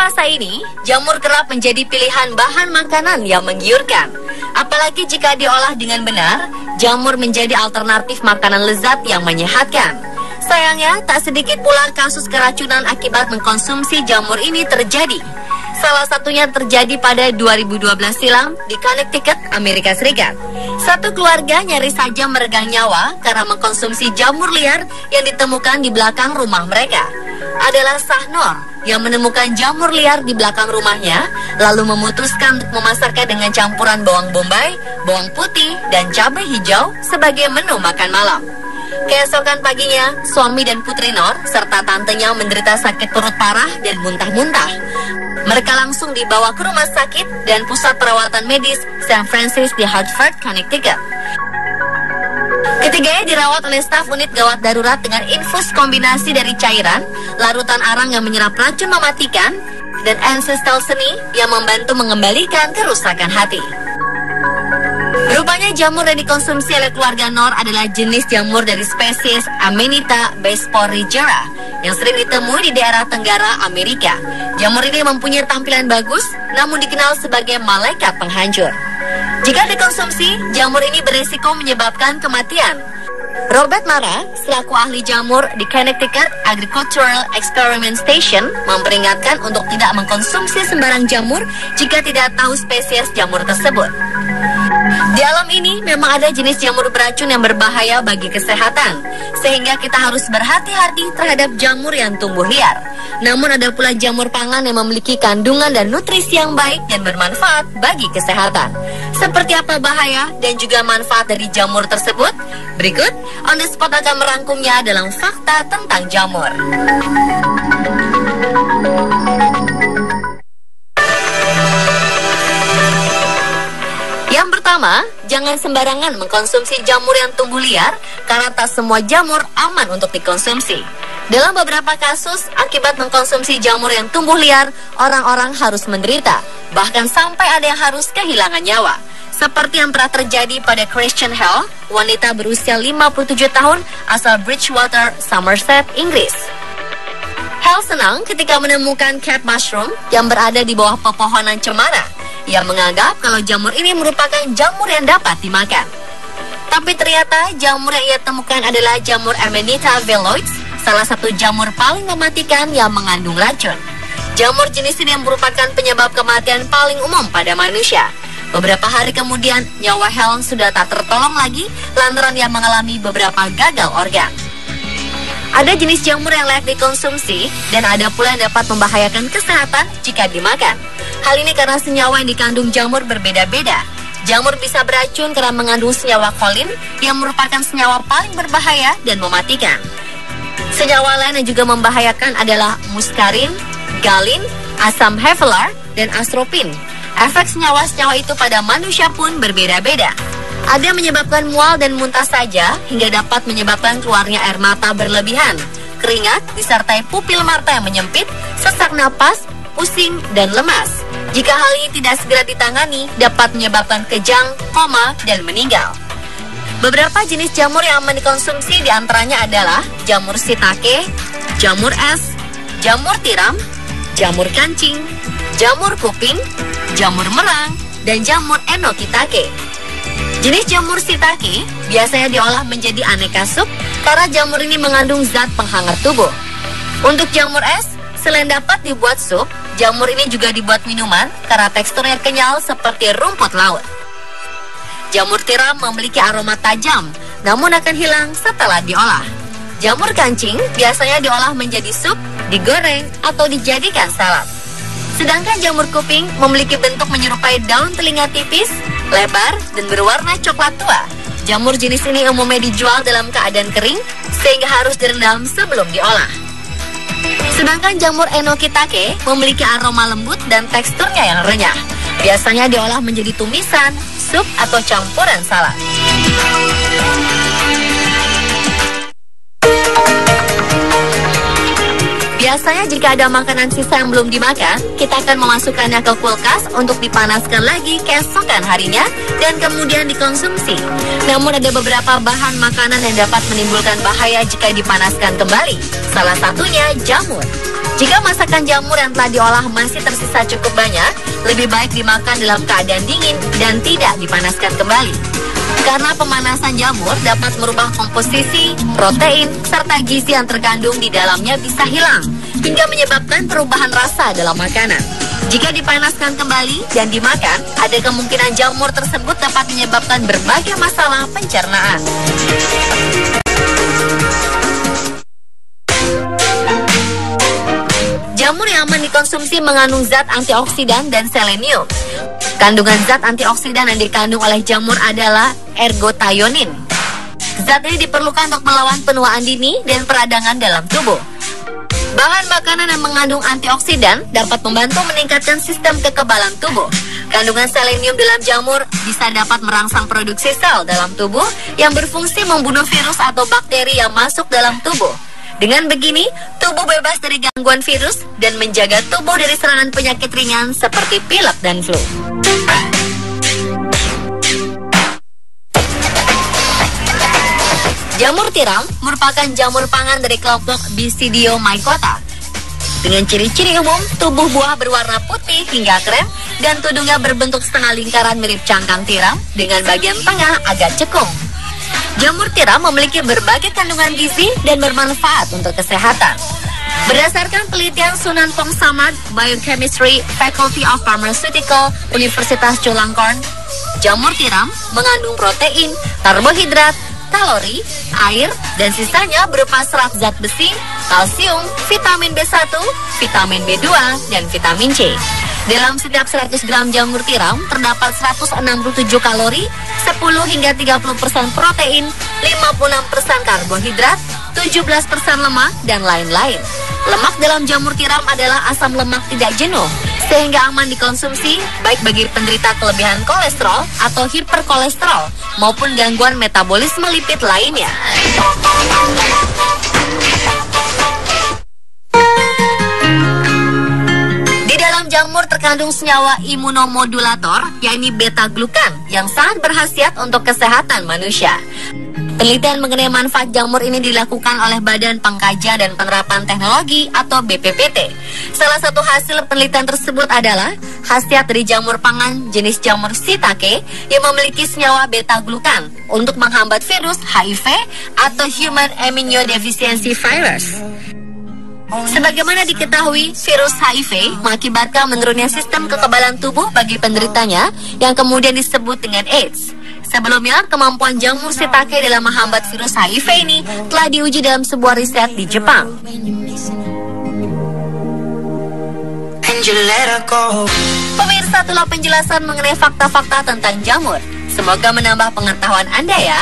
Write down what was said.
masa ini, jamur kerap menjadi pilihan bahan makanan yang menggiurkan. Apalagi jika diolah dengan benar, jamur menjadi alternatif makanan lezat yang menyehatkan. Sayangnya, tak sedikit pula kasus keracunan akibat mengkonsumsi jamur ini terjadi. Salah satunya terjadi pada 2012 silam di Connecticut, Amerika Serikat. Satu keluarga nyaris saja meregang nyawa karena mengkonsumsi jamur liar yang ditemukan di belakang rumah mereka. Adalah Sahnor yang menemukan jamur liar di belakang rumahnya, lalu memutuskan untuk memasaknya dengan campuran bawang bombay, bawang putih, dan cabai hijau sebagai menu makan malam. Keesokan paginya, suami dan putri Nor serta tantenya menderita sakit perut parah dan muntah-muntah. Mereka langsung dibawa ke rumah sakit dan pusat perawatan medis St. Francis di Hartford, Connecticut. Ketiganya dirawat oleh staf unit gawat darurat dengan infus kombinasi dari cairan, larutan arang yang menyerap racun mematikan, dan ancestral seni yang membantu mengembalikan kerusakan hati. Rupanya jamur yang dikonsumsi oleh keluarga Nor adalah jenis jamur dari spesies Amanita besporigera yang sering ditemui di daerah tenggara Amerika. Jamur ini mempunyai tampilan bagus, namun dikenal sebagai malaikat penghancur. Jika dikonsumsi, jamur ini beresiko menyebabkan kematian. Robert Mara, selaku ahli jamur di Connecticut Agricultural Experiment Station, memperingatkan untuk tidak mengkonsumsi sembarang jamur jika tidak tahu spesies jamur tersebut. Di alam ini memang ada jenis jamur beracun yang berbahaya bagi kesehatan, sehingga kita harus berhati-hati terhadap jamur yang tumbuh liar. Namun ada pula jamur pangan yang memiliki kandungan dan nutrisi yang baik dan bermanfaat bagi kesehatan. Seperti apa bahaya dan juga manfaat dari jamur tersebut? Berikut, On The Spot akan merangkumnya dalam fakta tentang jamur. Yang pertama, jangan sembarangan mengkonsumsi jamur yang tumbuh liar karena tak semua jamur aman untuk dikonsumsi. Dalam beberapa kasus, akibat mengkonsumsi jamur yang tumbuh liar, orang-orang harus menderita, bahkan sampai ada yang harus kehilangan nyawa. Seperti yang pernah terjadi pada Christian Hale, wanita berusia 57 tahun asal Bridgewater, Somerset, Inggris. Hale senang ketika menemukan cat mushroom yang berada di bawah pepohonan cemara. Ia menganggap kalau jamur ini merupakan jamur yang dapat dimakan. Tapi ternyata jamur yang ia temukan adalah jamur Amanita veloides, salah satu jamur paling mematikan yang mengandung racun. Jamur jenis ini merupakan penyebab kematian paling umum pada manusia. Beberapa hari kemudian, nyawa Helen sudah tak tertolong lagi lantaran ia mengalami beberapa gagal organ. Ada jenis jamur yang layak dikonsumsi dan ada pula yang dapat membahayakan kesehatan jika dimakan. Hal ini karena senyawa yang dikandung jamur berbeda-beda. Jamur bisa beracun karena mengandung senyawa kolin yang merupakan senyawa paling berbahaya dan mematikan. Senyawa lain yang juga membahayakan adalah muskarin, galin, asam hevelar, dan astropin. Efek senyawa-senyawa itu pada manusia pun berbeda-beda. Ada yang menyebabkan mual dan muntah saja hingga dapat menyebabkan keluarnya air mata berlebihan, keringat disertai pupil mata yang menyempit, sesak napas, pusing, dan lemas. Jika hal ini tidak segera ditangani, dapat menyebabkan kejang, koma, dan meninggal. Beberapa jenis jamur yang aman dikonsumsi diantaranya adalah jamur shiitake, jamur es, jamur tiram, jamur kancing, jamur kuping, jamur merang, dan jamur enokitake. Jenis jamur shiitake biasanya diolah menjadi aneka sup karena jamur ini mengandung zat penghangat tubuh. Untuk jamur es, selain dapat dibuat sup, jamur ini juga dibuat minuman karena teksturnya kenyal seperti rumput laut. Jamur tiram memiliki aroma tajam, namun akan hilang setelah diolah. Jamur kancing biasanya diolah menjadi sup, digoreng, atau dijadikan salad. Sedangkan jamur kuping memiliki bentuk menyerupai daun telinga tipis, lebar, dan berwarna coklat tua. Jamur jenis ini umumnya dijual dalam keadaan kering, sehingga harus direndam sebelum diolah. Sedangkan jamur enokitake memiliki aroma lembut dan teksturnya yang renyah. Biasanya diolah menjadi tumisan, sup, atau campuran salad. Biasanya jika ada makanan sisa yang belum dimakan, kita akan memasukkannya ke kulkas untuk dipanaskan lagi keesokan harinya dan kemudian dikonsumsi. Namun ada beberapa bahan makanan yang dapat menimbulkan bahaya jika dipanaskan kembali. Salah satunya jamur. Jika masakan jamur yang telah diolah masih tersisa cukup banyak, lebih baik dimakan dalam keadaan dingin dan tidak dipanaskan kembali. Karena pemanasan jamur dapat merubah komposisi, protein, serta gizi yang terkandung di dalamnya bisa hilang, hingga menyebabkan perubahan rasa dalam makanan. Jika dipanaskan kembali dan dimakan, ada kemungkinan jamur tersebut dapat menyebabkan berbagai masalah pencernaan. Jamur yang aman dikonsumsi mengandung zat antioksidan dan selenium. Kandungan zat antioksidan yang dikandung oleh jamur adalah ergothionin. Zat ini diperlukan untuk melawan penuaan dini dan peradangan dalam tubuh. Bahan makanan yang mengandung antioksidan dapat membantu meningkatkan sistem kekebalan tubuh. Kandungan selenium dalam jamur bisa dapat merangsang produksi sel dalam tubuh yang berfungsi membunuh virus atau bakteri yang masuk dalam tubuh. Dengan begini, tubuh bebas dari gangguan virus dan menjaga tubuh dari serangan penyakit ringan seperti pilek dan flu. Jamur tiram merupakan jamur pangan dari kelompok Basidiomycota. Dengan ciri-ciri umum, tubuh buah berwarna putih hingga krem dan tudungnya berbentuk setengah lingkaran mirip cangkang tiram dengan bagian tengah agak cekung. Jamur tiram memiliki berbagai kandungan gizi dan bermanfaat untuk kesehatan. Berdasarkan penelitian Sunan Pong Samad Biochemistry Faculty of Pharmaceutical Universitas Chulalongkorn, jamur tiram mengandung protein, karbohidrat, kalori, air, dan sisanya berupa serat zat besi, kalsium, vitamin B1, vitamin B2, dan vitamin C. Dalam setiap 100 gram jamur tiram terdapat 167 kalori, 10 hingga 30% protein, 56% karbohidrat, 17% lemak, dan lain-lain. Lemak dalam jamur tiram adalah asam lemak tidak jenuh, sehingga aman dikonsumsi baik bagi penderita kelebihan kolesterol atau hiperkolesterol maupun gangguan metabolisme lipid lainnya. Di dalam jamur terkandung senyawa imunomodulator, yakni beta-glukan, yang sangat berkhasiat untuk kesehatan manusia. Penelitian mengenai manfaat jamur ini dilakukan oleh Badan Pengkajian dan Penerapan Teknologi atau BPPT. Salah satu hasil penelitian tersebut adalah khasiat dari jamur pangan jenis jamur shiitake yang memiliki senyawa beta-glukan untuk menghambat virus HIV atau Human Immunodeficiency Virus. Sebagaimana diketahui, virus HIV mengakibatkan menurunnya sistem kekebalan tubuh bagi penderitanya yang kemudian disebut dengan AIDS. Sebelumnya, kemampuan jamur shiitake dalam menghambat virus HIV ini telah diuji dalam sebuah riset di Jepang. Pemirsa, itulah penjelasan mengenai fakta-fakta tentang jamur. Semoga menambah pengetahuan Anda ya.